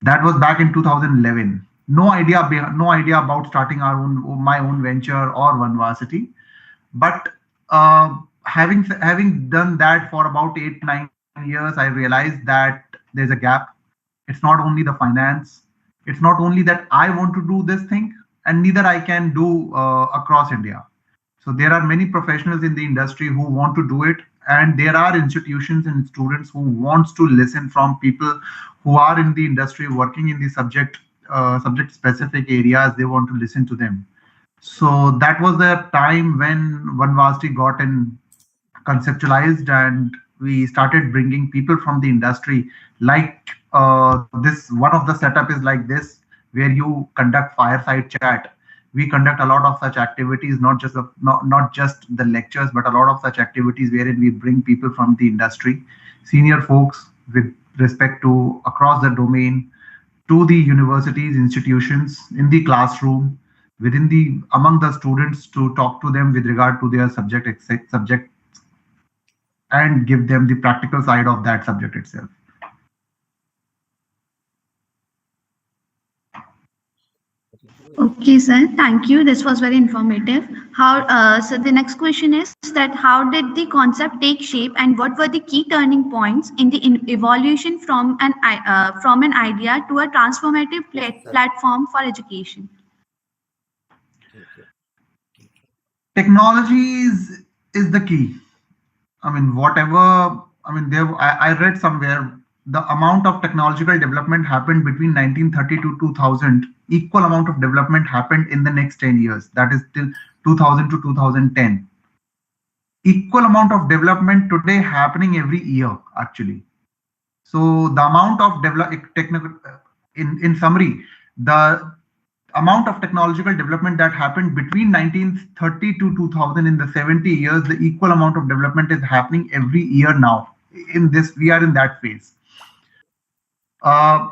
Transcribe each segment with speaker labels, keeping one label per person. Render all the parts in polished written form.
Speaker 1: That was back in 2011. No idea about starting my own venture or OneVarsity. But having done that for about 8 9 years, I realized that there's a gap. It's not only the finance, it's not only that I want to do this thing, and neither I can do across India. So there are many professionals in the industry who want to do it, and there are institutions and students who wants to listen from people who are in the industry working in the subject specific areas. They want to listen to them. So that was the time when OneVarsity got in conceptualized, and we started bringing people from the industry. Like this, one of the setup is like this, where you conduct fireside chat. We conduct a lot of such activities, not just the lectures, but a lot of such activities wherein we bring people from the industry, senior folks with respect to across the domain, to the universities, institutions, in the classroom, within the among the students, to talk to them with regard to their subject, and give them the practical side of that subject itself.
Speaker 2: Okay, sir. Thank you. This was very informative. How? So the next question is that how did the concept take shape, and what were the key turning points in the evolution from an idea to a transformative platform for education?
Speaker 1: Technology is the key. I mean, whatever. I mean, I read somewhere the amount of technological development happened between 1930 to 2000. Equal amount of development happened in the next 10 years. That is till 2000 to 2010. Equal amount of development today happening every year, actually. So the amount of technical, in summary, the amount of technological development that happened between 1930 to 2000, in the 70 years, the equal amount of development is happening every year now. In this, we are in that phase. Uh,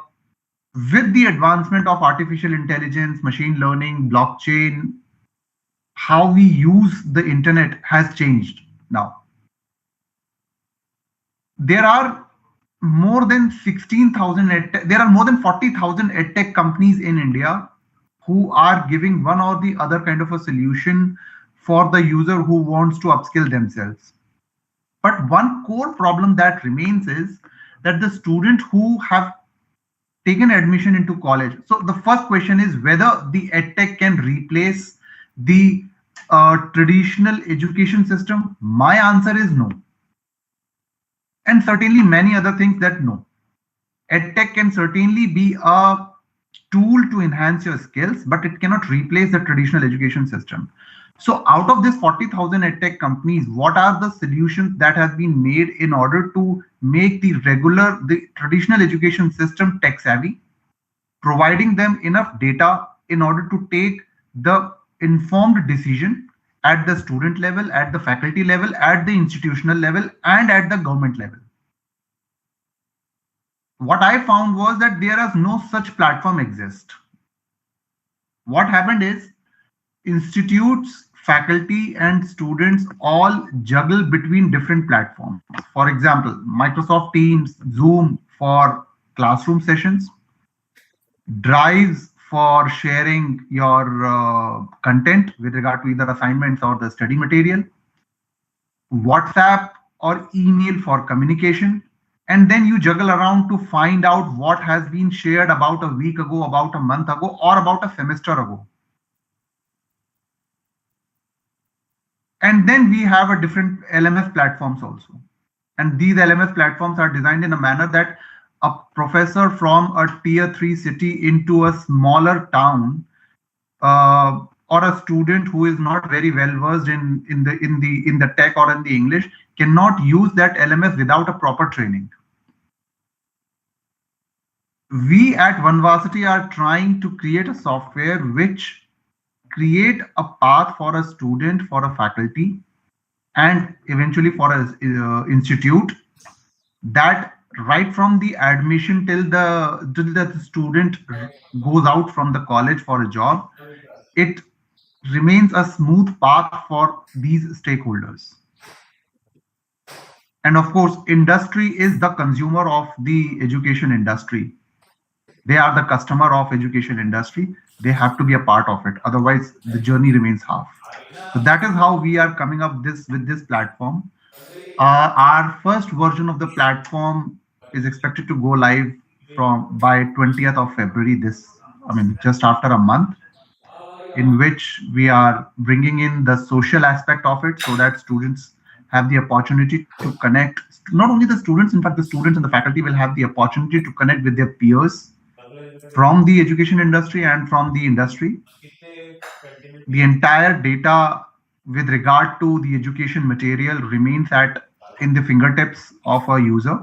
Speaker 1: with the advancement of artificial intelligence, machine learning, blockchain, how we use the internet has changed now. There are more than 16,000 there are more than 40,000 edtech companies in India who are giving one or the other kind of a solution for the user who wants to upskill themselves. But one core problem that remains is that the student who have taken admission into college. So the first question is whether the edtech can replace the traditional education system. My answer is no. And certainly many other things that no. EdTech can certainly be a tool to enhance your skills, but it cannot replace the traditional education system. So out of this 40,000 EdTech companies, what are the solutions that have been made in order to make the traditional education system tech savvy, providing them enough data in order to take the informed decision at the student level, at the faculty level, at the institutional level, and at the government level? What I found was that there is no such platform exist. What happened is institutes, faculty, and students all juggle between different platforms. For example, Microsoft Teams, Zoom for classroom sessions, Drives for sharing your content with regard to either assignments or the study material, WhatsApp or email for communication, and then you juggle around to find out what has been shared about a week ago, about a month ago, or about a semester ago. And then we have a different LMS platforms also. And these LMS platforms are designed in a manner that a professor from a tier 3 city into a smaller town, or a student who is not very well versed in the tech or in the English, cannot use that LMS without a proper training. We at OneVarsity are trying to create a software which create a path for a student, for a faculty, and eventually for an institute, that right from the admission till the student goes out from the college for a job, it remains a smooth path for these stakeholders. And of course, industry is the consumer of the education industry. They are the customer of education industry. They have to be a part of it. Otherwise, the journey remains half. So that is how we are coming up this with this platform. Our first version of the platform is expected to go live from by 20th of February. I mean, just after a month, in which we are bringing in the social aspect of it so that students have the opportunity to connect. Not only the students, in fact, the students and the faculty will have the opportunity to connect with their peers from the education industry and from the industry. The entire data with regard to the education material remains at in the fingertips of a user,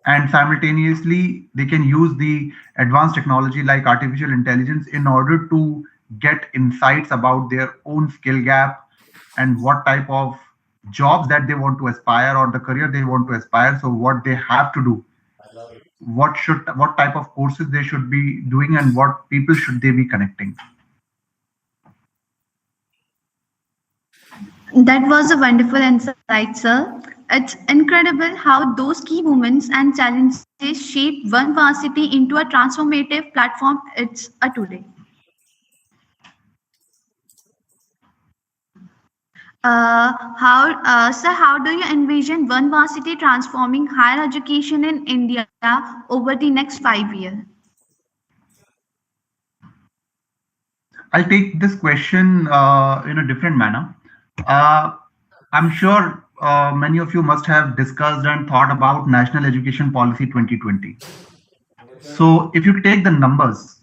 Speaker 1: and simultaneously they can use the advanced technology like artificial intelligence in order to get insights about their own skill gap and what type of jobs that they want to aspire or the career they want to aspire. So what they have to do, what type of courses they should be doing, and what people should they be connecting.
Speaker 2: That was a wonderful insight, sir. It's incredible how those key moments and challenges shape one varsity into a transformative platform it's a today. How do you envision one varsity transforming higher education in India over the next 5 years?
Speaker 1: I'll take this question in a different manner. Uh, I'm sure many of you must have discussed and thought about National Education Policy 2020. So, if you take the numbers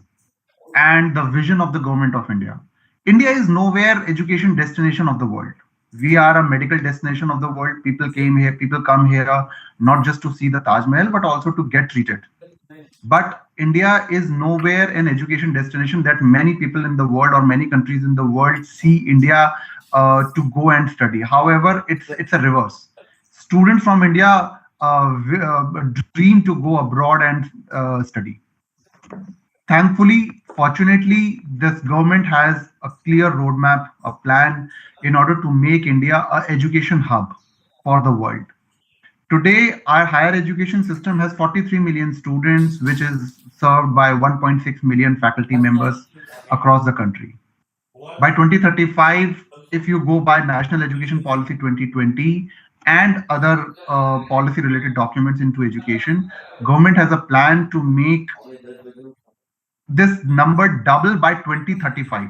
Speaker 1: and the vision of the government of India, India is nowhere education destination of the world. We are a medical destination of the world. People come here not just to see the Taj Mahal, but also to get treated. But India is nowhere an education destination that many people in the world or many countries in the world see India to go and study. However, it's a reverse. Students from India dream to go abroad and study. Thankfully, fortunately, this government has a clear roadmap, a plan in order to make India a education hub for the world. Today, our higher education system has 43 million students, which is served by 1.6 million faculty members across the country. By 2035, if you go by National Education Policy 2020 and other policy related documents into education, government has a plan to make this number double by 2035.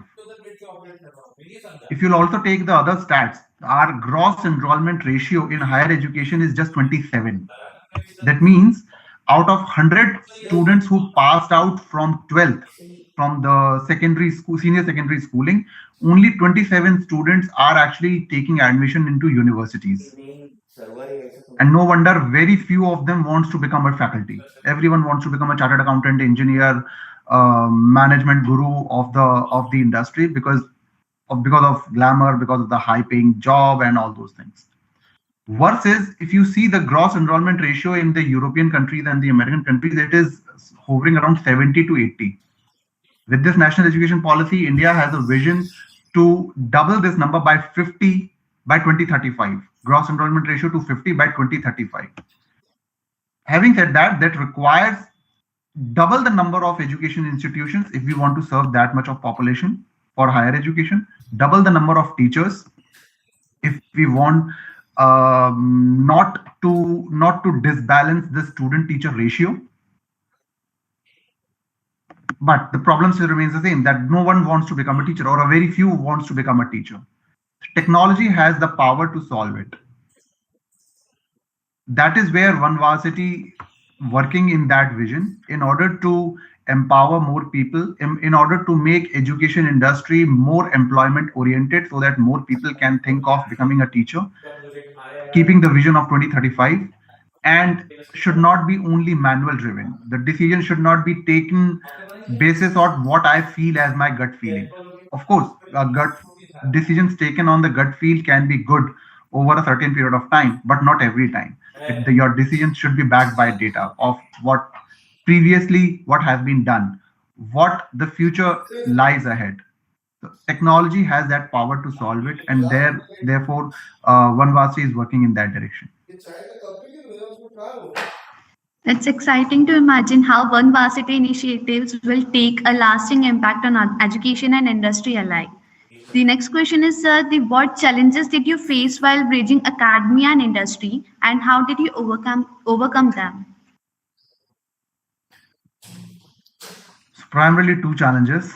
Speaker 1: If you'll also take the other stats, our gross enrollment ratio in higher education is just 27. That means out of 100 students who passed out from 12th, from the secondary school, senior secondary schooling, only 27 students are actually taking admission into universities. And no wonder very few of them wants to become a faculty. Everyone wants to become a chartered accountant, engineer, management guru of the industry because of glamour, because of the high paying job and all those things. Versus if you see the gross enrollment ratio in the European countries and the American countries, it is hovering around 70 to 80. With this national education policy, India has a vision to double this number by 50 by 2035. Gross enrollment ratio to 50 by 2035. Having said that, that requires double the number of education institutions if we want to serve that much of population for higher education, double the number of teachers if we want not to disbalance the student teacher ratio. But the problem still remains the same, that no one wants to become a teacher, or a very few wants to become a teacher. Technology has the power to solve it. That is where OneVarsity working in that vision in order to empower more people, in order to make education industry more employment oriented so that more people can think of becoming a teacher, keeping the vision of 2035, and should not be only manual driven. The decision should not be taken basis on what I feel as my gut feeling. Of course, gut decisions taken on the gut feel can be good over a certain period of time, but not every time. Your decisions should be backed by data of what previously what has been done, what the future lies ahead. So technology has that power to solve it, and therefore, OneVarsity is working in that direction.
Speaker 2: It's exciting to imagine how OneVarsity initiatives will take a lasting impact on education and industry alike. The next question is, what challenges did you face while bridging academia and industry, and how did you overcome them?
Speaker 1: So primarily two challenges.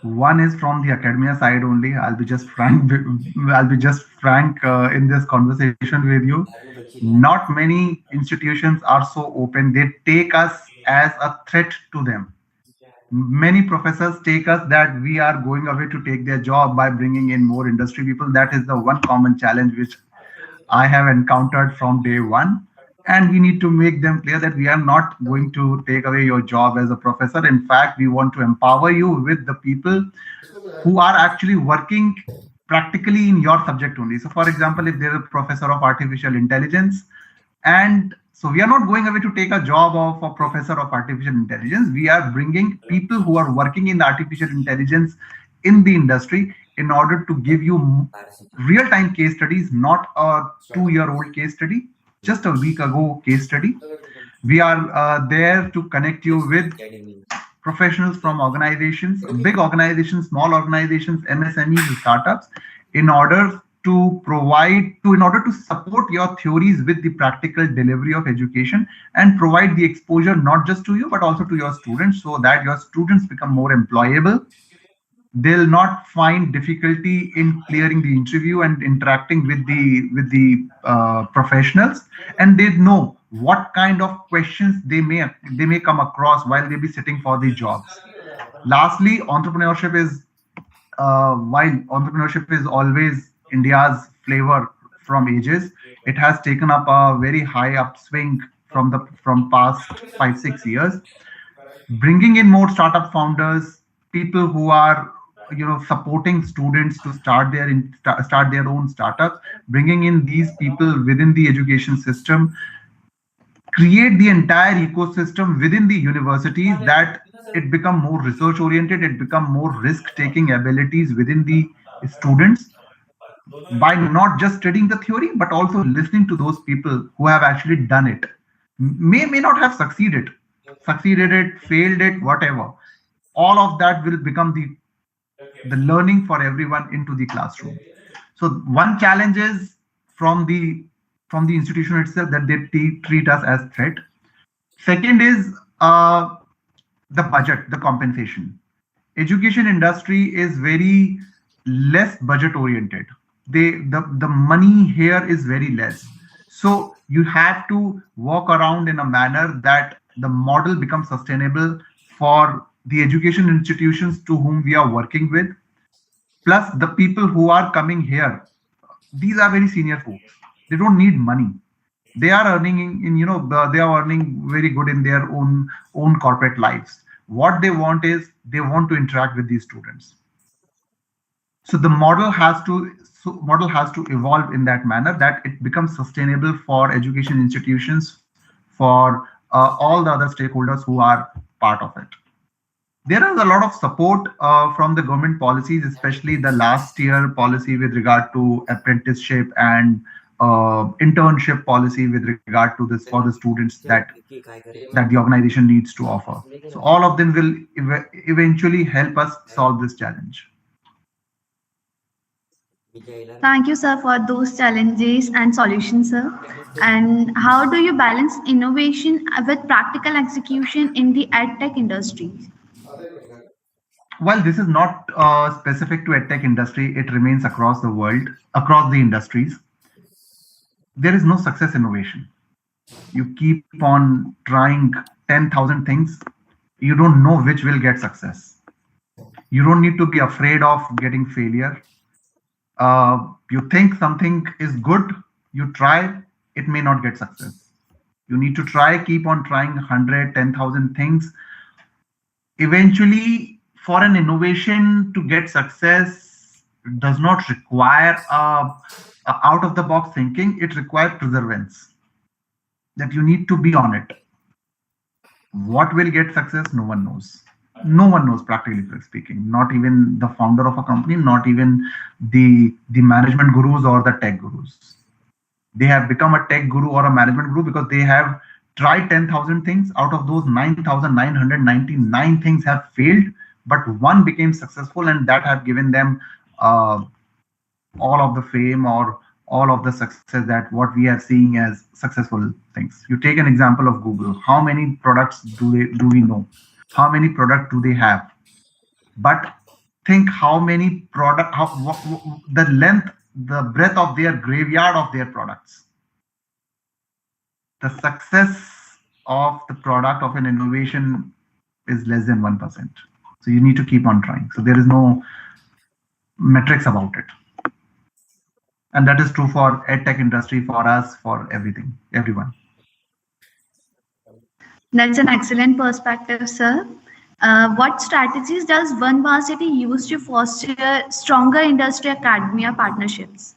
Speaker 1: One is from the academia side only. I'll be just frank. I'll be just frank in this conversation with you. Not many institutions are so open. They take us as a threat to them. Many professors take us that we are going away to take their job by bringing in more industry people. That is the one common challenge which I have encountered from day one. And we need to make them clear that we are not going to take away your job as a professor. In fact, we want to empower you with the people who are actually working practically in your subject only. So, for example, if there's a professor of artificial intelligence, and so we are not going away to take a job of a professor of artificial intelligence. We are bringing people who are working in the artificial intelligence in the industry in order to give you real-time case studies, not a 2-year-old case study, just a week ago case study. We are there to connect you with professionals from organizations, big organizations, small organizations, MSMEs, startups, in order in order to support your theories with the practical delivery of education and provide the exposure not just to you but also to your students, so that your students become more employable. They'll not find difficulty in clearing the interview and interacting with the professionals, and they know what kind of questions they may come across while they be sitting for the jobs. Lastly, while entrepreneurship is always India's flavor from ages, it has taken up a very high upswing from past 5 6 years, bringing in more startup founders, people who are supporting students to start their own startups, bringing in these people within the education system, create the entire ecosystem within the universities, that it become more research oriented, it become more risk taking abilities within the students, by not just studying the theory but also listening to those people who have actually done it. May not have succeeded it, failed it, whatever. All of that will become the learning for everyone into the classroom. So one challenge is from the institution itself, that they treat us as threat. Second is the budget, the compensation. Education industry is very less budget oriented. The money here is very less. So you have to walk around in a manner that the model becomes sustainable for the education institutions to whom we are working with, plus the people who are coming here. These are very senior folks. They don't need money. They are earning they are earning very good in their own corporate lives. What they want is they want to interact with these students. So the model has to evolve in that manner, that it becomes sustainable for education institutions, for all the other stakeholders who are part of it. There is a lot of support from the government policies, especially the last year policy with regard to apprenticeship and internship policy with regard to this for the students that the organization needs to offer. So all of them will eventually help us solve this challenge.
Speaker 2: Thank you, sir, for those challenges and solutions, sir. And how do you balance innovation with practical execution in the edtech industry?
Speaker 1: While this is not specific to edtech industry, it remains across the world, across the industries. There is no success innovation. You keep on trying 10,000 things, you don't know which will get success. You don't need to be afraid of getting failure. You think something is good, you try, it may not get success. You need to try, keep on trying 100, 10,000 things. Eventually, for an innovation to get success, does not require out of the box thinking, it requires perseverance. That you need to be on it. What will get success, no one knows. No one knows, practically speaking. Not even the founder of a company, not even the management gurus or the tech gurus. They have become a tech guru or a management guru because they have tried 10,000 things. Out of those 9,999 things have failed, but one became successful, and that have given them uh, all of the fame or all of the success that what we are seeing as successful things. You take an example of Google. How many products do we know? How many products do they have? But think how many product, the length, the breadth of their graveyard of their products. The success of the product of an innovation is less than 1%. So you need to keep on trying. So there is no metrics about it. And that is true for edtech industry, for us, for everything, everyone.
Speaker 2: That's an excellent perspective, sir. What strategies does OneVarsity use to foster stronger industry academia partnerships?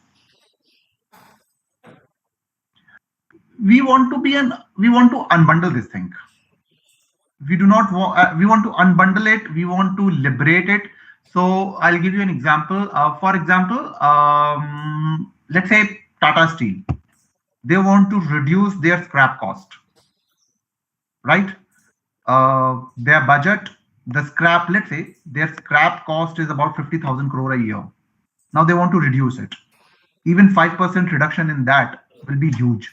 Speaker 1: We want to unbundle this thing. We do not want, we want to unbundle it. We want to liberate it. So I'll give you an example. For example, let's say Tata Steel. They want to reduce their scrap cost, right? Their budget, the scrap, let's say their scrap cost is about 50,000 crore a year. Now they want to reduce it. Even 5% reduction in that will be huge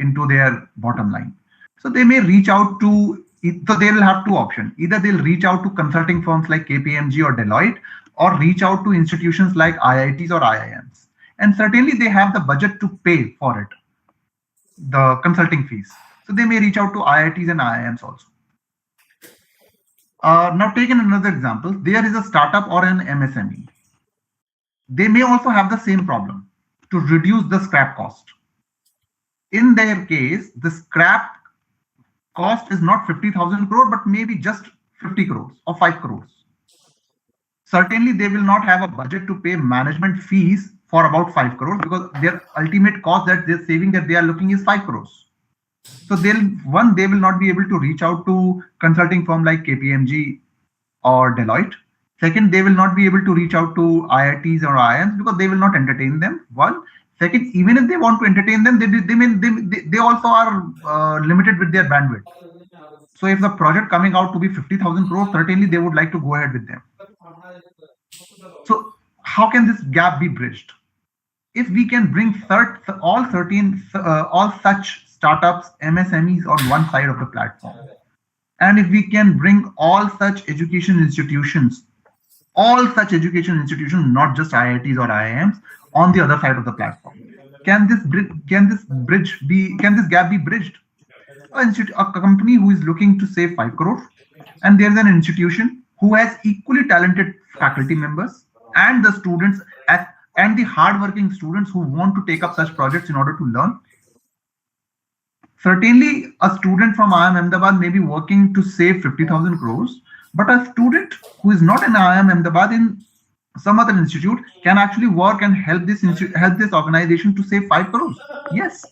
Speaker 1: into their bottom line. So they may reach out to, so they will have two options. Either they'll reach out to consulting firms like KPMG or Deloitte, or reach out to institutions like IITs or IIMs. And certainly they have the budget to pay for it, the consulting fees. So they may reach out to IITs and IIMs also. Now taking another example, there is a startup or an MSME. They may also have the same problem to reduce the scrap cost. In their case, the scrap cost is not 50,000 crore, but maybe just 50 crores or 5 crores. Certainly, they will not have a budget to pay management fees for about 5 crores because their ultimate cost that they're saving that they are looking is 5 crores. So they will not be able to reach out to consulting firm like KPMG or Deloitte. Second, they will not be able to reach out to IITs or IIMs because they will not entertain them. One. Second, even if they want to entertain them, they also are limited with their bandwidth. So if the project coming out to be 50,000 crores, certainly they would like to go ahead with them. So how can this gap be bridged? If we can bring all such startups, MSMEs on one side of the platform, and if we can bring all such education institutions, not just IITs or IIMs, on the other side of the platform, can this gap be bridged? A company who is looking to save 5 crores, and there's an institution who has equally talented faculty members and the students and the hardworking students who want to take up such projects in order to learn. Certainly, a student from IIM Ahmedabad may be working to save 50,000 crores, but a student who is not in IIM Ahmedabad in some other institute can actually work and help this organization to save 5 crores. Yes,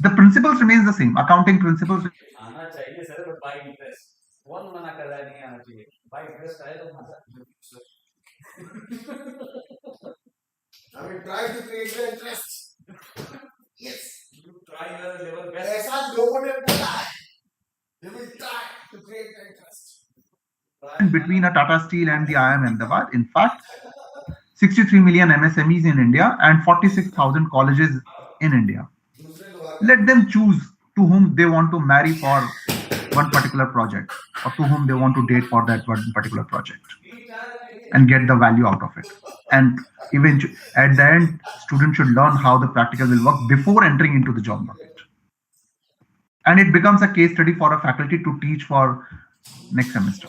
Speaker 1: the principles remains the same. Accounting principles.
Speaker 3: I mean, try to create the interest. Yes. You try the level best. ऐसा लोगों ने बोला है. They will try to create the interest.
Speaker 1: Between a Tata Steel and the IIM Ahmedabad, in fact, 63 million MSMEs in India and 46,000 colleges in India. Let them choose to whom they want to marry for one particular project, or to whom they want to date for that one particular project, and get the value out of it. And eventually, at the end, students should learn how the practical will work before entering into the job market. And it becomes a case study for a faculty to teach for next semester.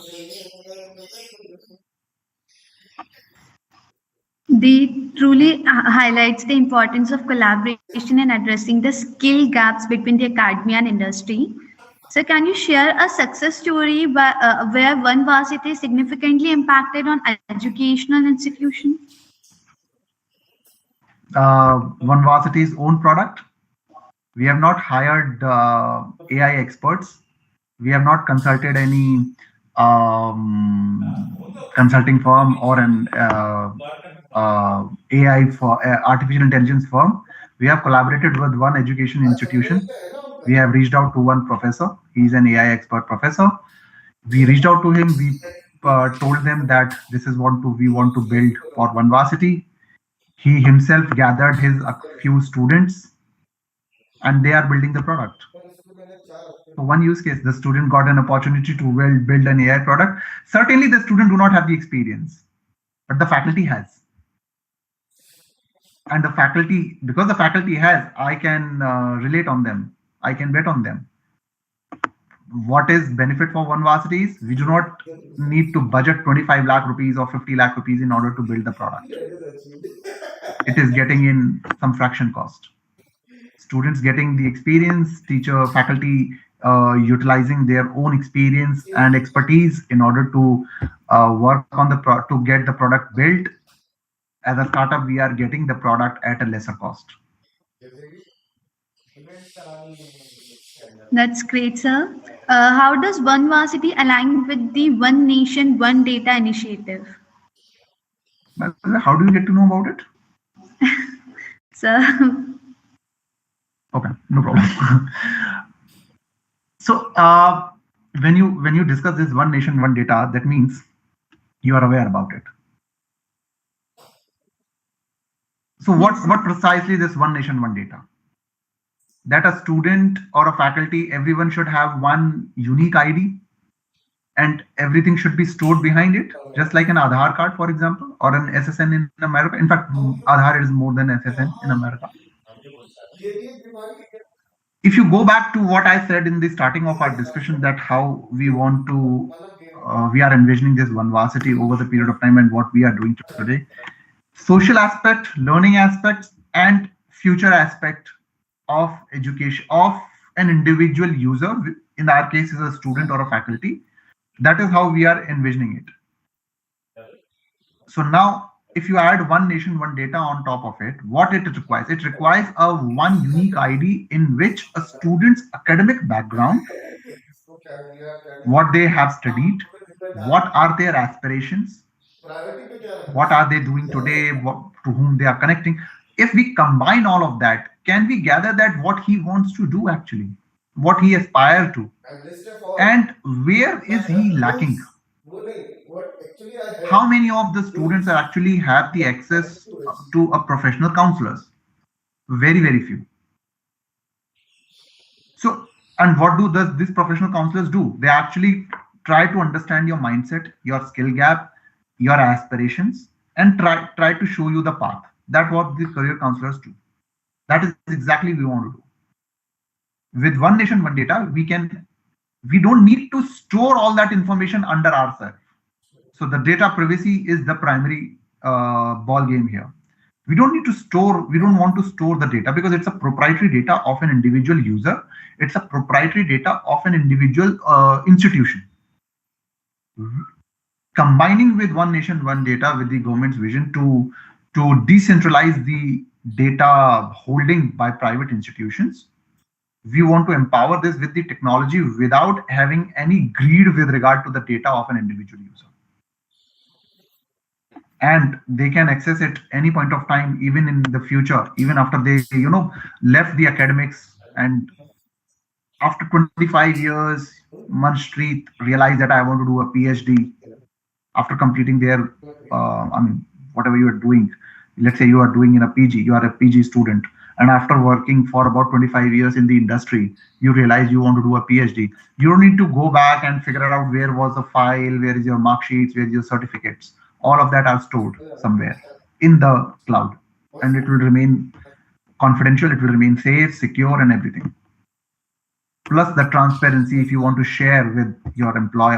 Speaker 2: They truly highlights the importance of collaboration in addressing the skill gaps between the academia and industry. So can you share a success story where OneVarsity significantly impacted on educational institutions?
Speaker 1: OneVarsity's own product. We have not hired AI experts. We have not consulted any consulting firm or an AI for artificial intelligence firm. We have collaborated with one education institution We have reached out to one professor. He's an AI expert professor. We reached out to him. We told them that this is what we want to build for OneVarsity. He himself gathered his a few students, and they are building the product. So one use case, the student got an opportunity to build an AI product. Certainly, the student do not have the experience, but the faculty has. And the faculty, because the faculty has, I can relate on them. I can bet on them. What is benefit for OneVarsity is we do not need to budget 25 lakh rupees or 50 lakh rupees in order to build the product. It is getting in some fraction cost. Students getting the experience, teacher, faculty utilizing their own experience and expertise in order to work on to get the product built. As a startup, we are getting the product at a lesser cost.
Speaker 2: That's great, sir. How does OneVarsity align with the One Nation, One Data initiative?
Speaker 1: How do you get to know about it?
Speaker 2: Sir.
Speaker 1: Okay, no problem. So when you discuss this One Nation, One Data, that means you are aware about it. So what precisely this One Nation, One Data? That a student or a faculty, everyone should have one unique ID and everything should be stored behind it, just like an Aadhaar card, for example, or an SSN in America. In fact, Aadhaar is more than SSN in America. If you go back to what I said in the starting of our discussion, that how we want to, we are envisioning this OneVarsity over the period of time and what we are doing today, social aspect, learning aspects, and future aspect of education of an individual user, in our case is a student or a faculty. That is how we are envisioning it. So now, if you add One Nation, One Data on top of it, what it requires? It requires a one unique ID in which a student's academic background, what they have studied, what are their aspirations, what are they doing today, to whom they are connecting. If we combine all of that, can we gather that what he wants to do actually, what he aspires to, and where is he lacking? How many of the students are actually have the access to a professional counselors? Very, very few. So, and what do these professional counselors do? They actually try to understand your mindset, your skill gap, your aspirations, and try to show you the path. That's what the career counselors do. That is exactly we want to do. With One Nation, One Data, we don't need to store all that information under ourselves. So the data privacy is the primary ball game here. We don't need to store, we don't want to store the data because it's a proprietary data of an individual user. It's a proprietary data of an individual institution. Combining with One Nation, One Data with the government's vision to decentralize the data holding by private institutions, we want to empower this with the technology without having any greed with regard to the data of an individual user. And they can access it any point of time, even in the future, even after they, left the academics, and after 25 years, Munch Street realized that I want to do a PhD after completing their, whatever you are doing. Let's say you are doing in a PG, you are a PG student, and after working for about 25 years in the industry, you realize you want to do a PhD. You don't need to go back and figure out where was the file, where is your mark sheets, where is your certificates. All of that are stored somewhere in the cloud, and it will remain confidential, it will remain safe, secure, and everything. Plus the transparency, if you want to share with your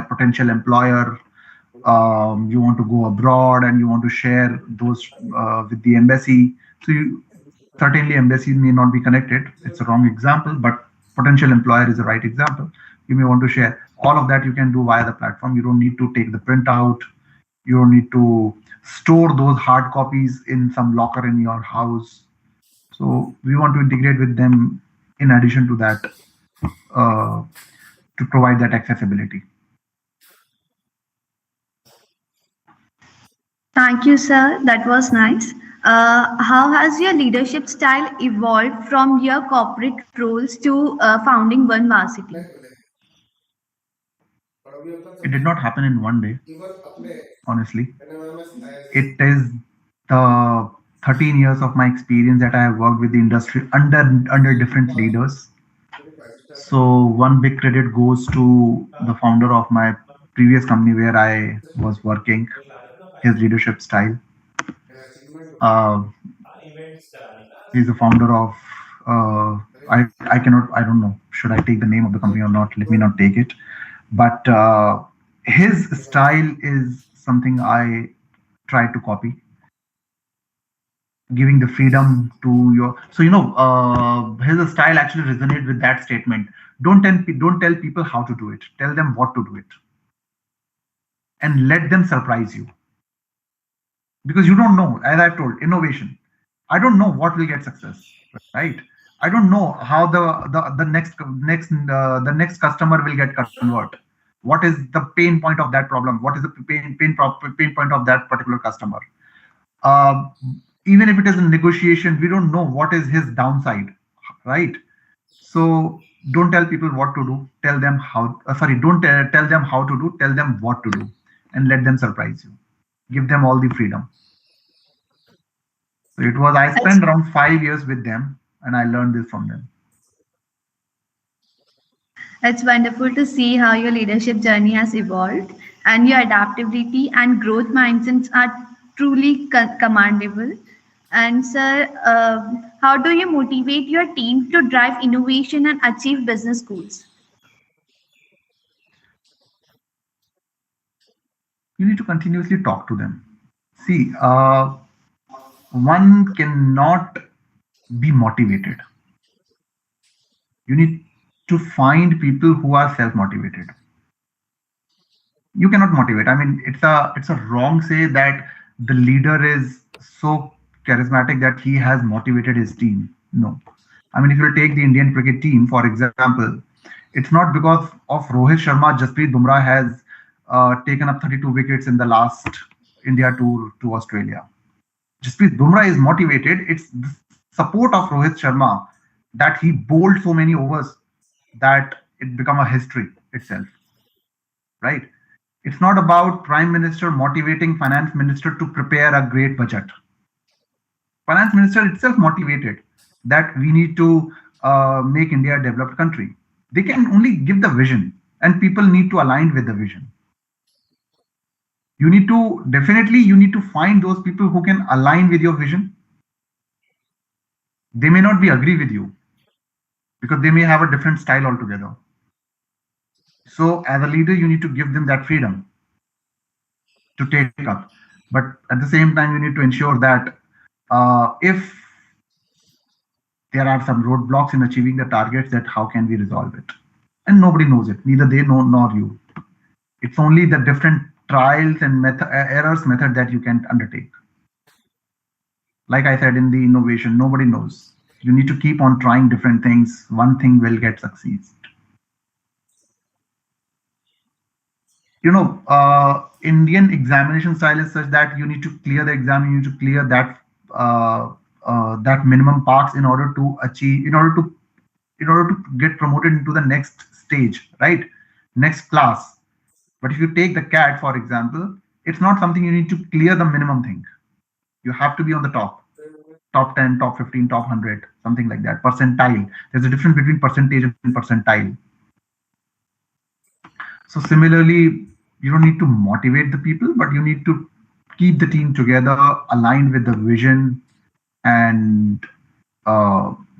Speaker 1: potential employer, you want to go abroad and you want to share those with the embassy. So certainly embassy may not be connected. It's a wrong example, but potential employer is the right example. You may want to share. All of that you can do via the platform. You don't need to take the printout. You don't need to store those hard copies in some locker in your house. So we want to integrate with them in addition to that to provide that accessibility.
Speaker 2: Thank you, sir. That was nice. How has your leadership style evolved from your corporate roles to founding OneVarsity?
Speaker 1: It did not happen in one day,
Speaker 3: even अपने
Speaker 1: honestly.
Speaker 3: NMIMS
Speaker 1: It is the 13 years of my experience that I have worked with the industry under different leaders. So one big credit goes to the founder of my previous company where I was working, his leadership style. Uh, he's the founder of I don't know, should I take the name of the company or not? Let me not take it. But his style is something I try to copy, giving the freedom to your. So his style actually resonates with that statement. Don't tell people how to do it. Tell them what to do it, and let them surprise you, because you don't know. As I've told, innovation. I don't know what will get success, right? I don't know how the next customer will get convert. What is the pain point of that problem? What is the pain point of that particular customer? Uh, Even if it is a negotiation, we don't know what is his downside, right? So don't tell people what to do. Tell them how. Sorry, don't tell them how to do. Tell them what to do, and let them surprise you. Give them all the freedom. So it was. I
Speaker 2: It's,
Speaker 1: spent around 5 years with them, and I learned this from them.
Speaker 2: it's wonderful to see how your leadership journey has evolved, and your adaptability and growth mindsets are truly commendable. And sir, how do you motivate your team to drive innovation and achieve business goals?
Speaker 1: You need to continuously talk to them. See, one cannot be motivated. You need to find people who are self-motivated. You cannot motivate. I mean, it's a wrong say that the leader is so charismatic that he has motivated his team. No. I mean, if you take the Indian cricket team, for example, it's not because of Rohit Sharma, Jasprit Bumrah has taken up 32 wickets in the last India tour to Australia. Jasprit Bumrah is motivated. It's the support of Rohit Sharma that he bowled so many overs that it become a history itself, right? It's not about Prime Minister motivating Finance Minister to prepare a great budget. Finance Minister itself motivated that we need to make India a developed country. They can only give the vision, and people need to align with the vision. You need to find those people who can align with your vision. They may not be agree with you because they may have a different style altogether. So as a leader, you need to give them that freedom to take up. But at the same time, you need to ensure that if there are some roadblocks in achieving the targets, that how can we resolve it? And nobody knows it, neither they know nor you. It's only the different trials and errors method that you can undertake. Like I said, in the innovation, nobody knows. You need to keep on trying different things. One thing will get succeeds. Indian examination style is such that you need to clear the exam, you need to clear that minimum marks in order to achieve, in order to get promoted into the next stage, right? Next class. But if you take the CAT, for example, it's not something you need to clear the minimum thing. You have to be on the top 10, top 15, top 100, something like that. Percentile. There's a difference between percentage and percentile. So similarly, you don't need to motivate the people, but you need to keep the team together, aligned with the vision, and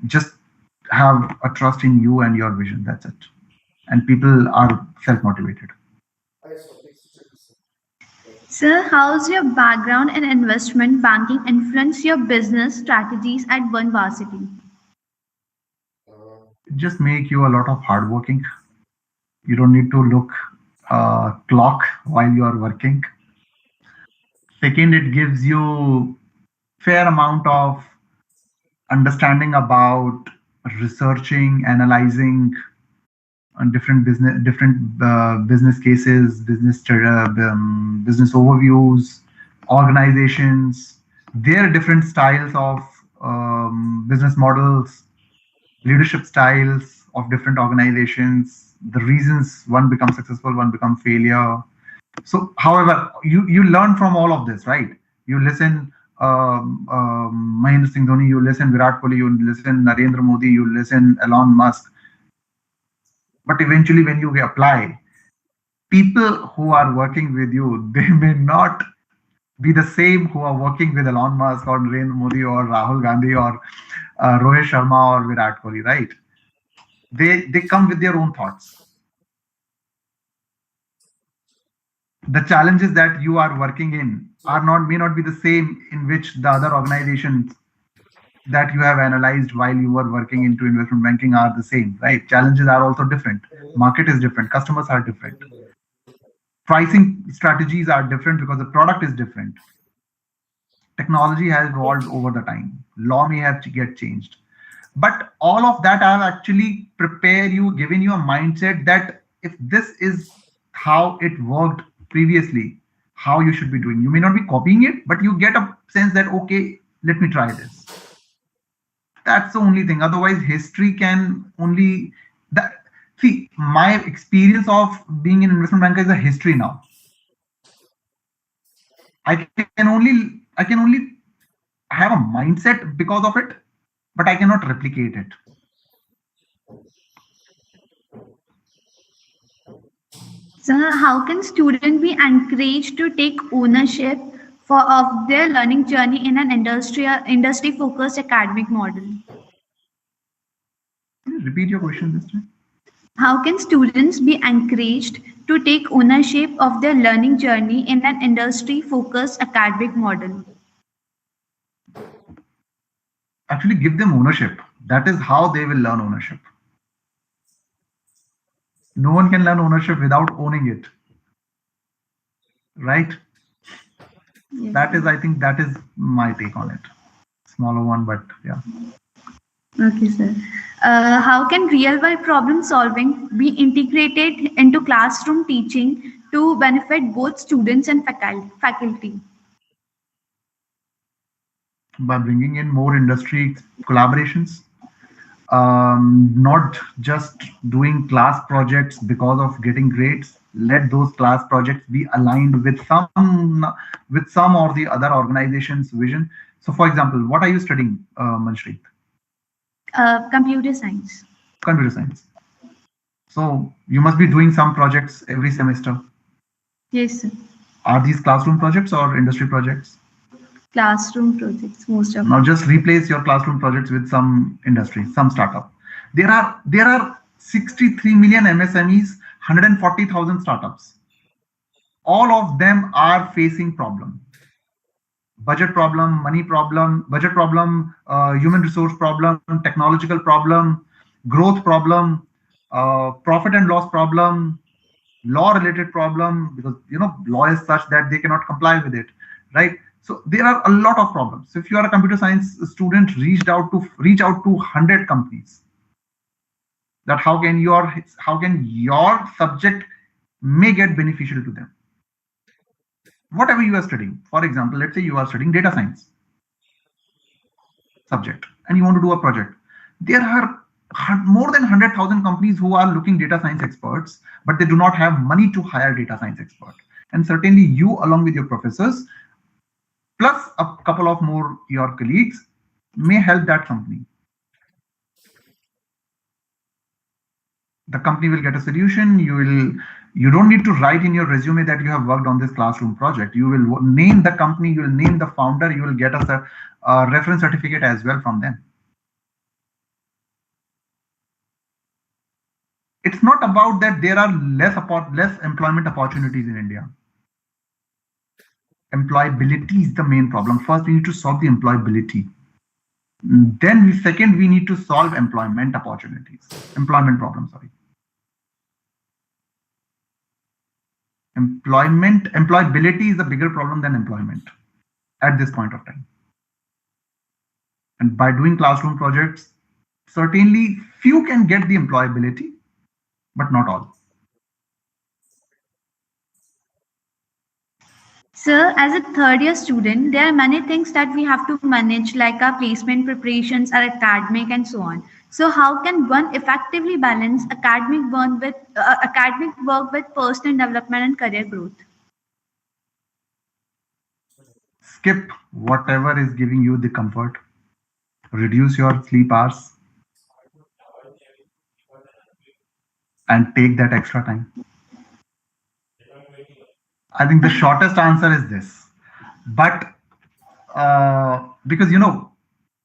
Speaker 1: just have a trust in you and your vision. That's it. And people are self-motivated.
Speaker 2: Sir, how's your background in investment banking influence your business strategies at OneVarsity?
Speaker 1: Just make you a lot of hardworking. You don't need to look clock while you are working. Second, it gives you fair amount of understanding about researching, analyzing on different business cases, business overviews, organizations, There are different styles of business models, leadership styles of different organizations, the reasons one becomes successful, one becomes failure. So, however, you learn from all of this, right? You listen Mahendra Singh Dhoni, you listen Virat Kohli, you listen Narendra Modi, you listen Elon Musk. But eventually, when you apply, people who are working with you, they may not be the same who are working with Elon Musk or Narendra Modi or Rahul Gandhi or Rohit Sharma or Virat Kohli, right? They come with their own thoughts. The challenges that you are working in are not may not be the same in which the other organizations that you have analyzed while you were working into investment banking are the same, right? Challenges are also different. Market is different. Customers are different. Pricing strategies are different because the product is different. Technology has evolved over the time. Law may have to get changed. But all of that have actually prepared you, given you a mindset that if this is how it worked previously, how you should be doing. You may not be copying it, but you get a sense that, okay, let me try this. That's the only thing. Otherwise, history can only that. See, my experience of being an investment banker is a history now. I can only have a mindset because of it, but I cannot replicate it.
Speaker 2: So how can students be encouraged to take ownership of their learning journey in an industry focused academic model?
Speaker 1: Can you repeat your question this time?
Speaker 2: How can students be encouraged to take ownership of their learning journey in an industry focused academic model?
Speaker 1: Actually, give them ownership. That is how they will learn ownership. No one can learn ownership without owning it, right?
Speaker 2: Yes.
Speaker 1: I think that is my take on it. Smaller one, but yeah.
Speaker 2: Okay, sir. How can real world problem solving be integrated into classroom teaching to benefit both students and faculty?
Speaker 1: By bringing in more industry collaborations, not just doing class projects because of getting grades. Let those class projects be aligned with some or the other organization's vision. So, for example, what are you studying, Manshreet?
Speaker 2: Computer science.
Speaker 1: Computer science. So you must be doing some projects every semester.
Speaker 2: Yes, sir.
Speaker 1: Are these classroom projects or industry projects?
Speaker 2: Classroom projects, most of
Speaker 1: Now just replace your classroom projects with some industry, some startup. There are 63 million MSMEs, 140,000 startups. All of them are facing problem. Budget problem, money problem, budget problem, human resource problem, technological problem, growth problem, profit and loss problem, law related problem, because law is such that they cannot comply with it, right? So there are a lot of problems. So if you are a computer science student, reach out to 100 companies, that how can your subject may get beneficial to them, whatever you are studying. For example, let's say you are studying data science subject and you want to do a project. There are more than 100,000 companies who are looking data science experts, but they do not have money to hire data science expert. And certainly you, along with your professors, plus a couple of more your colleagues, may help that company. The company will get a solution. You don't need to write in your resume that you have worked on this classroom project. You will name the company, you will name the founder, you will get a reference certificate as well from them. It's not about that there are less employment opportunities in India. Employability is the main problem. First, we need to solve the employability. Then, second, we need to solve employment problem, sorry. Employability is a bigger problem than employment at this point of time. And by doing classroom projects, certainly few can get the employability, but not all.
Speaker 2: So, as a third year student, there are many things that we have to manage, like our placement preparations, our academic, and so on. So, how can one effectively balance academic work with personal development and career growth?
Speaker 1: Skip whatever is giving you the comfort, reduce your sleep hours, and take that extra time. I think the shortest answer is this. But because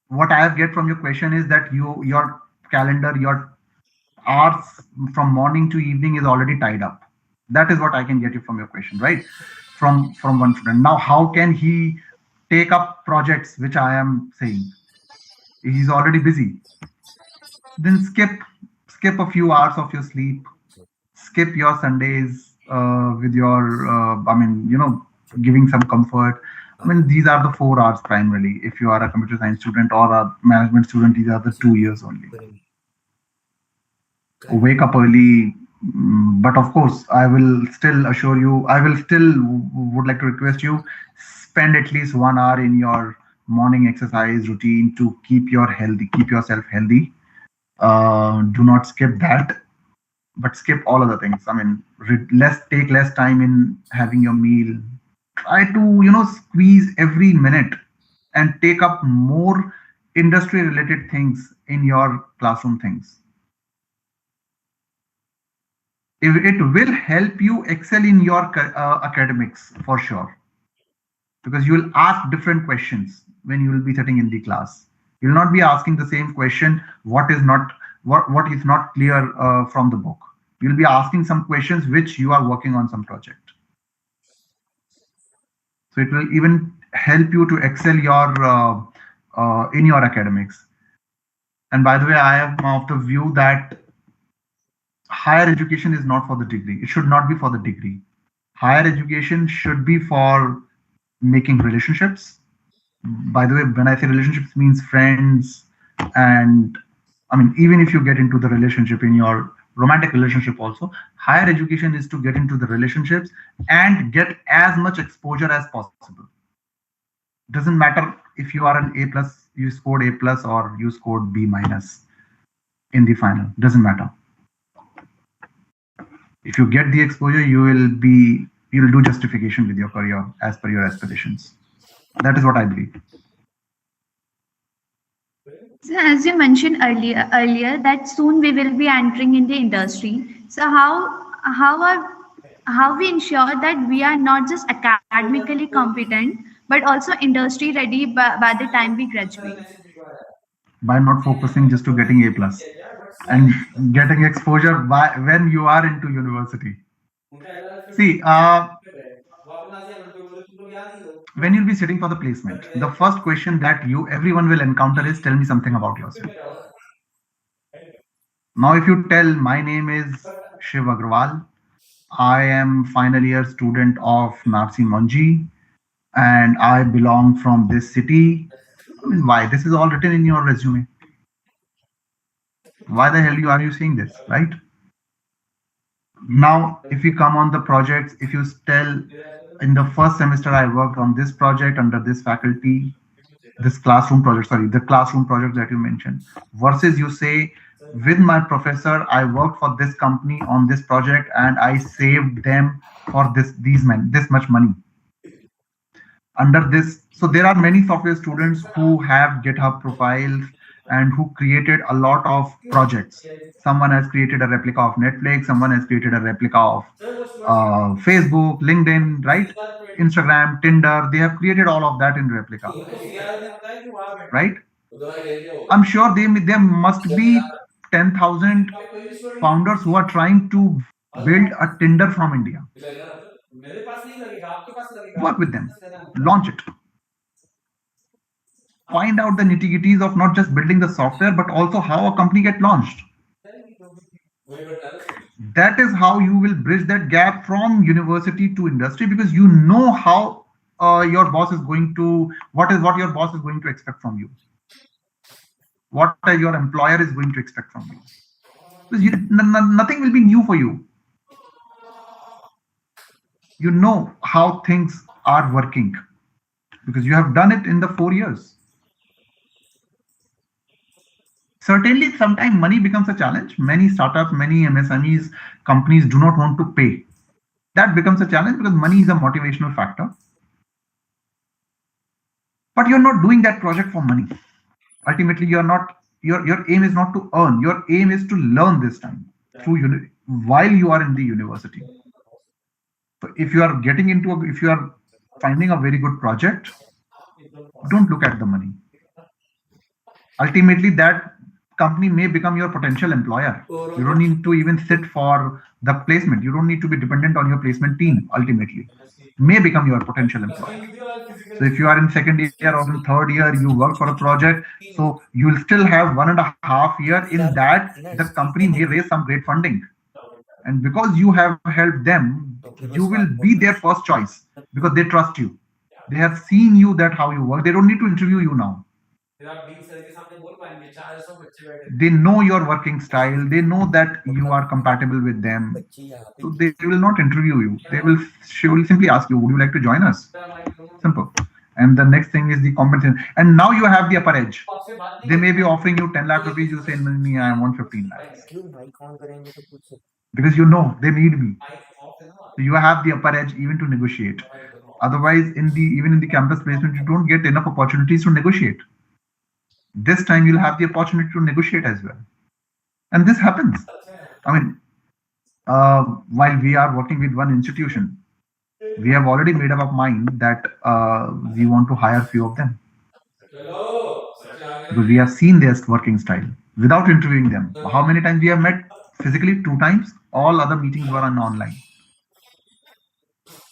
Speaker 1: what I have get from your question is that your calendar, your hours from morning to evening is already tied up. That is what I can get you from your question, right? From one student. Now, how can he take up projects which I am saying? He's already busy. Then skip a few hours of your sleep, skip your Sundays with your, giving some comfort. I mean, these are the 4 hours primarily. If you are a computer science student or a management student, these are the 2 years only. Wake up early. But of course, I will still assure you, I will still would like to request you, spend at least 1 hour in your morning exercise routine to keep yourself healthy. Do not skip that, but skip all other things. I mean, take less time in having your meal. Try to squeeze every minute and take up more industry related things in your classroom things. It will help you excel in your academics for sure, because you will ask different questions when you will be sitting in the class. You will not be asking the same question what is not clear from the book. You will be asking some questions which you are working on some project. So it will even help you to excel in your academics. And by the way, I am of the view that higher education is not for the degree. It should not be for the degree. Higher education should be for making relationships. By the way, when I say relationships, means friends, and I mean, even if you get into the relationship in your romantic relationship also, higher education is to get into the relationships and get as much exposure as possible. Doesn't matter if you are an A plus, you scored A plus, or you scored B minus in the final. Doesn't matter. If you get the exposure, you'll do justification with your career as per your aspirations. That is what I believe.
Speaker 2: So as you mentioned earlier that soon we will be entering in the industry. So how we ensure that we are not just academically competent but also industry ready by the time we graduate?
Speaker 1: By not focusing just to getting A plus and getting exposure when you are into university. See, when you'll be sitting for the placement, the first question that everyone will encounter is, tell me something about yourself. Now, if you tell, my name is Shiv Agarwal, I am final year student of Narsi Monji, and I belong from this city. I mean, why? This is all written in your resume. Why the hell are you saying this, right? Now, if you come on the projects, if you tell, in the first semester I worked on this project under this faculty, the classroom project that you mentioned, versus you say, with my professor, I worked for this company on this project and I saved them for this much money. Under this, so there are many software students who have GitHub profiles and who created a lot of projects. Someone has created a replica of Netflix, someone has created a replica of Facebook, LinkedIn, right? Instagram, Tinder, they have created all of that in replica, right? I'm sure there must be 10,000 founders who are trying to build a Tinder from India. Work with them, launch it. Find out the nitty-gritties of not just building the software, but also how a company get launched. That is how you will bridge that gap from university to industry, because you know how what your boss is going to expect from you, what your employer is going to expect from you. Because nothing will be new for you. You know how things are working, because you have done it in the 4 years. Certainly, sometimes money becomes a challenge. Many startups, many MSMEs, companies do not want to pay. That becomes a challenge because money is a motivational factor. But you're not doing that project for money. Ultimately, you're not. Your aim is not to earn. Your aim is to learn this time through while you are in the university. So if you are getting into if you are finding a very good project, don't look at the money. Ultimately, that company may become your potential employer. You don't need to even sit for the placement. You don't need to be dependent on your placement team. Ultimately, may become your potential employer. So if you are in second year or in third year, you work for a project, so you will still have 1.5 year. In that, the company may raise some great funding, and because you have helped them, you will be their first choice because they trust you. They have seen you that how you work. They don't need to interview you now. They know your working style. They know that you are compatible with them. So they will not interview you. She will simply ask you, would you like to join us? Simple. And the next thing is the compensation. And now you have the upper edge. They may be offering you 10 lakh rupees. You say, me, I want 15 lakhs. Because you know they need me. So you have the upper edge even to negotiate. Otherwise, even in the campus placement, you don't get enough opportunities to negotiate. This time you'll have the opportunity to negotiate as well. And this happens. I mean, while we are working with one institution, we have already made up our mind that we want to hire few of them. Because we have seen their working style without interviewing them. How many times we have met physically? 2 times. All other meetings were online.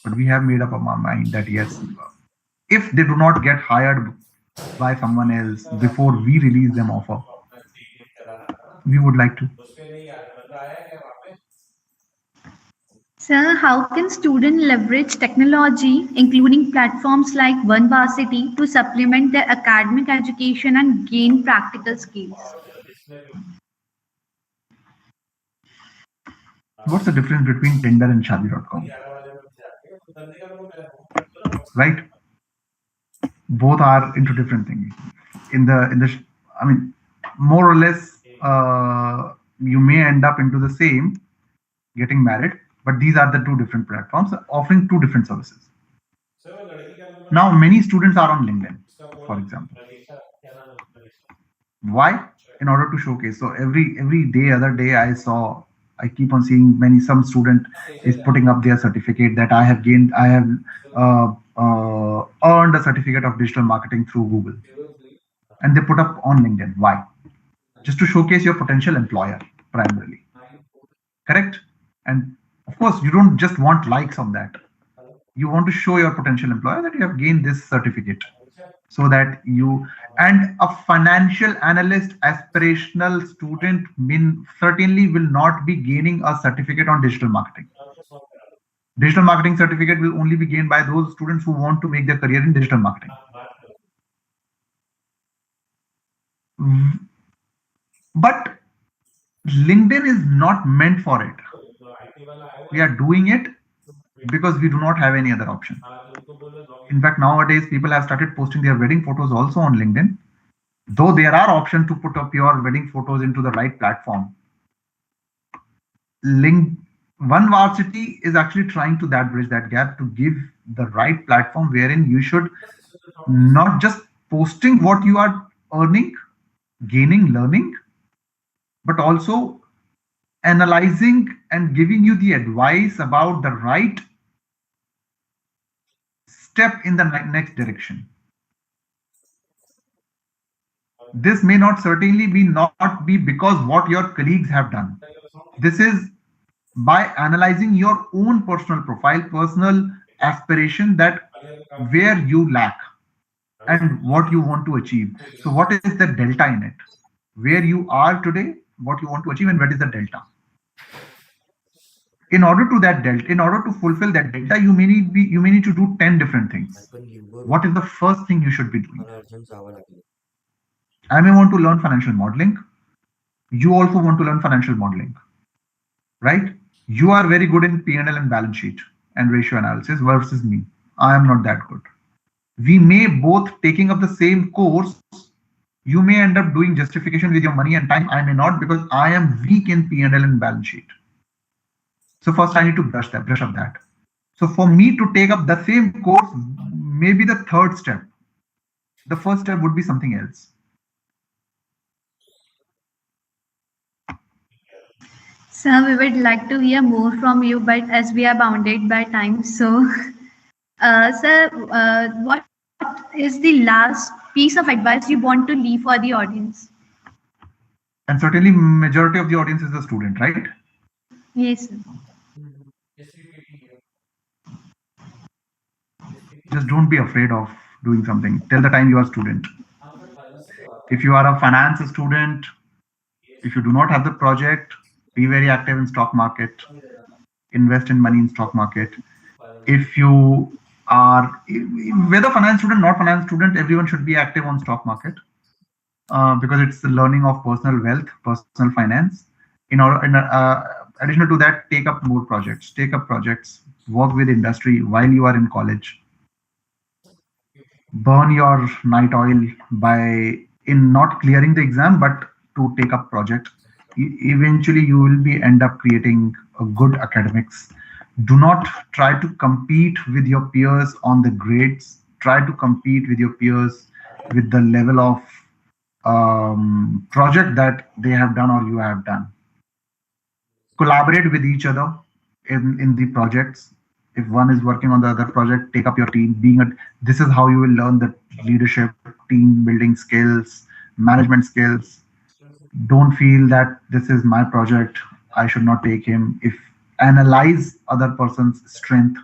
Speaker 1: But we have made up our mind that yes, if they do not get hired by someone else before we release them offer, we would like to.
Speaker 2: Sir, how can students leverage technology, including platforms like OneVarsity, to supplement their academic education and gain practical skills?
Speaker 1: What's the difference between Tinder and Shadi.com? Right? Both are into different things. I mean, more or less, you may end up into the same, getting married, but these are the two different platforms offering two different services. Now, many students are on LinkedIn, for example. Why? In order to showcase. So every day, other day, I keep on seeing some student is putting up their certificate that I have earned a certificate of digital marketing through Google, and they put up on LinkedIn. Why? Just to showcase your potential employer primarily. Correct? And of course, you don't just want likes on that. You want to show your potential employer that you have gained this certificate, so that and a financial analyst aspirational student certainly will not be gaining a certificate on digital marketing. Digital marketing certificate will only be gained by those students who want to make their career in digital marketing. But LinkedIn is not meant for it. We are doing it because we do not have any other option. In fact, nowadays people have started posting their wedding photos also on LinkedIn. Though there are options to put up your wedding photos into the right platform, OneVarsity is actually trying to bridge that gap to give the right platform wherein you should not just posting what you are earning, gaining, learning, but also analyzing and giving you the advice about the right step in the next direction. This may not certainly not be because what your colleagues have done. This is by analyzing your own personal profile, personal aspiration, that where you lack and what you want to achieve. So what is the delta in it? Where you are today, what you want to achieve, and what is the delta? In order to fulfill that delta, you may need to do 10 different things. What is the first thing you should be doing? I may want to learn financial modeling. You also want to learn financial modeling, right? You are very good in P&L and balance sheet and ratio analysis versus me. I am not that good. We may both taking up the same course. You may end up doing justification with your money and time. I may not because I am weak in P&L and balance sheet. So first I need to brush up that. So for me to take up the same course, maybe the third step. The first step would be something else.
Speaker 2: Sir, we would like to hear more from you, but as we are bounded by time, so sir, what is the last piece of advice you want to leave for the audience?
Speaker 1: And certainly majority of the audience is a student, right?
Speaker 2: Yes, sir.
Speaker 1: Just don't be afraid of doing something till the time you are a student. If you are a finance student, if you do not have the project, be very active in stock market, invest in money in stock market. If you are whether finance student, not finance student, everyone should be active on stock market because it's the learning of personal wealth, personal finance. Additional to that, take up more projects, work with industry while you are in college. Burn your night oil by in not clearing the exam, but to take up project. Eventually, you will be end up creating a good academics. Do not try to compete with your peers on the grades. Try to compete with your peers with the level of project that they have done or you have done. Collaborate with each other in the projects. If one is working on the other project, take up your team. This is how you will learn the leadership, team building skills, management skills. Don't feel that this is my project, I should not take him. If analyze other person's strength,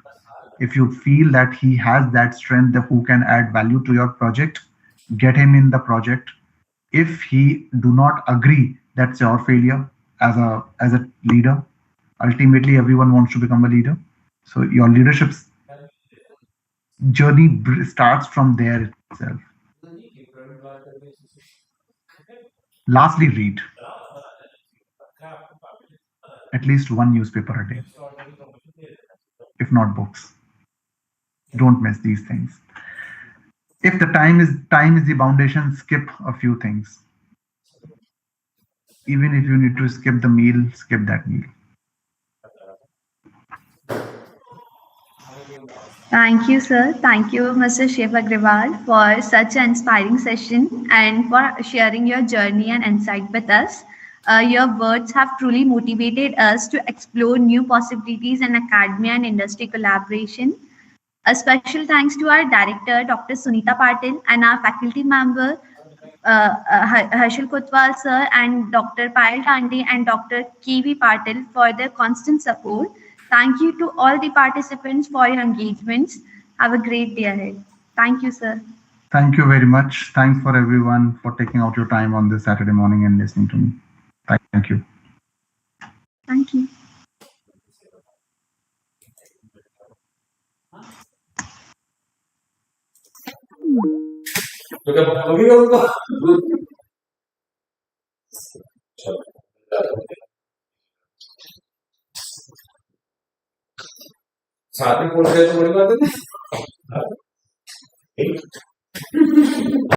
Speaker 1: if you feel that he has that strength that who can add value to your project, get him in the project. If he do not agree, that's your failure as a leader. Ultimately everyone wants to become a leader, so your leadership journey starts from there itself. Lastly, read at least one newspaper a day, if not books. Don't miss these things. If the time is the foundation, skip a few things. Even if you need to skip the meal, skip that meal.
Speaker 2: Thank you, sir. Thank you, Mr. Shiv Agarwal, for such an inspiring session and for sharing your journey and insight with us. Your words have truly motivated us to explore new possibilities in academia and industry collaboration. A special thanks to our director, Dr. Sunita Patil, and our faculty member, Harshal Kotwal sir, and Dr. Payal Tande and Dr. K.V. Patil for their constant support. Thank you to all the participants for your engagements. Have a great day ahead. Thank you, sir.
Speaker 1: Thank you very much. Thanks for everyone for taking out your time on this Saturday morning and listening to me. Thank you.
Speaker 2: Thank you.
Speaker 3: साथ में बोल रहे तो बड़ी बात है।